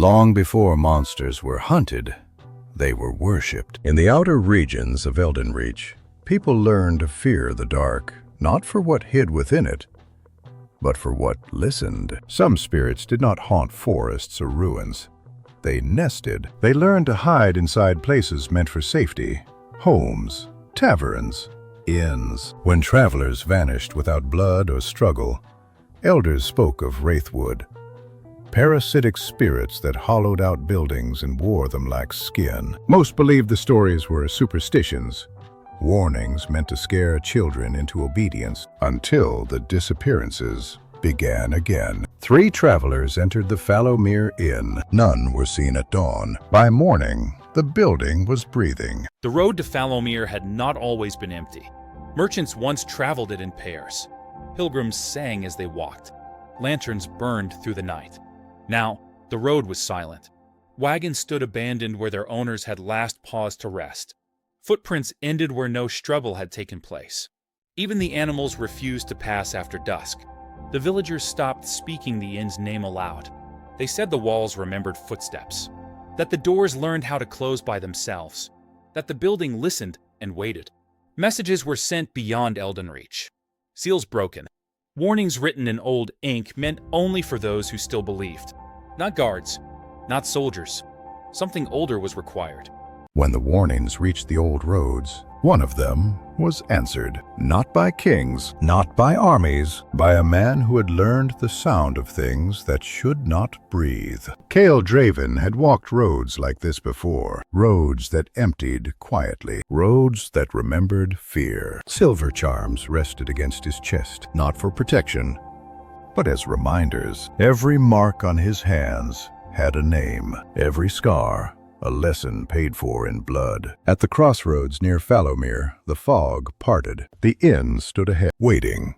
Long before monsters were hunted, they were worshipped. In the outer regions of Eldenreach, people learned to fear the dark, not for what hid within it, but for what listened. Some spirits did not haunt forests or ruins. They nested. They learned to hide inside places meant for safety: homes, taverns, inns. When travelers vanished without blood or struggle, elders spoke of Wraithwood, parasitic spirits that hollowed out buildings and wore them like skin. Most believed the stories were superstitions, warnings meant to scare children into obedience, until the disappearances began again. 3 travelers entered the Fallowmere Inn. None were seen at dawn. By morning, the building was breathing. The road to Fallowmere had not always been empty. Merchants once traveled it in pairs. Pilgrims sang as they walked. Lanterns burned through the night. Now, the road was silent. Wagons stood abandoned where their owners had last paused to rest. Footprints ended where no struggle had taken place. Even the animals refused to pass after dusk. The villagers stopped speaking the inn's name aloud. They said the walls remembered footsteps, that the doors learned how to close by themselves, that the building listened and waited. Messages were sent beyond Eldenreach. Seals broken. Warnings written in old ink meant only for those who still believed. Not guards, not soldiers. Something older was required. When the warnings reached the old roads, one of them was answered, not by kings, not by armies, by a man who had learned the sound of things that should not breathe. Kael Draven had walked roads like this before, roads that emptied quietly, roads that remembered fear. Silver charms rested against his chest, not for protection, but as reminders. Every mark on his hands had a name, every scar a lesson paid for in blood. At the crossroads near Fallowmere, the fog parted. The inn stood ahead, waiting.